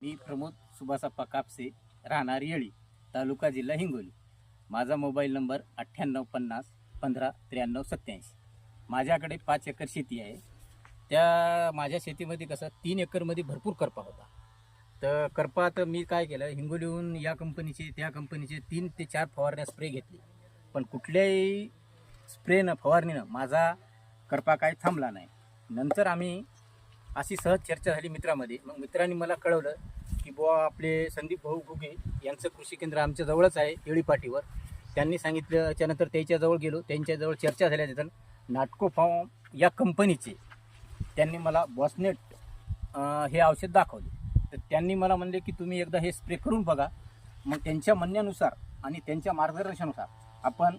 मी प्रमोद सुभाषप्पा कापसे, राहणार येळी, तालुका जिल्हा हिंगोली. माझा मोबाईल नंबर 9850159387. माझ्याकडे 5 एकर शेती आहे. त्या माझ्या शेतीमध्ये कसं 3 एकरमध्ये भरपूर करपा होता. तर करपात मी काय केलं, हिंगोलीहून या कंपनीचे त्या कंपनीचे 3 ते 4 फवारण्या स्प्रे घेतली, पण कुठल्याही स्प्रेनं फवारणीनं माझा करपा काय थांबला नाही. नंतर आम्ही अशी सहज चर्चा झाली मित्रामध्ये. मग मित्रांनी मला कळवलं की बुवा आपले संदीप भाऊ घुगे यांचं कृषी केंद्र आमच्या जवळच आहे येळीपाटीवर. त्यांनी सांगितलं, त्याच्यानंतर त्यांच्याजवळ गेलो. त्यांच्याजवळ चर्चा झाल्यानंतर नाटको फार्म या कंपनीचे त्यांनी मला बॉसनेट हे औषध दाखवले. तर त्यांनी मला म्हणले की तुम्ही एकदा हे स्प्रे करून बघा. मग त्यांच्या म्हणण्यानुसार आणि त्यांच्या मार्गदर्शनानुसार आपण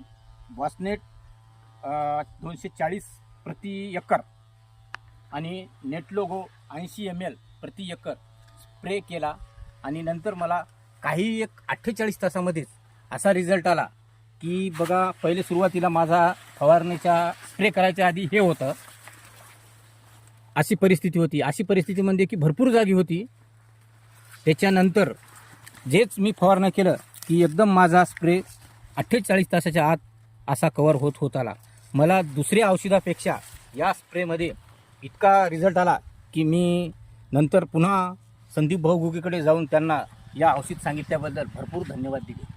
बॉसनेट 240 प्रति एकर आणि नेटलोगो 80 ml प्रति एकर स्प्रे केला. आणि नंतर मला काही एक 48 तासामध्येच असा रिझल्ट आला की बघा, पहिले सुरुवातीला माझा फवारणीच्या स्प्रे करायच्या आधी हे होतं, अशी परिस्थिती होती. अशी परिस्थितीमध्ये की भरपूर जागी होती. त्याच्यानंतर जेच मी फवारणं केलं की एकदम माझा स्प्रे 48 तासाच्या आत असा कवर होत आला. मला दुसऱ्या औषधापेक्षा या स्प्रेमध्ये इतका रिझल्ट आला की मी नंतर पुन्हा संदीप भाऊ घुगेकडे जाऊन त्यांना या औषध सांगितल्याबद्दल भरपूर धन्यवाद दिले.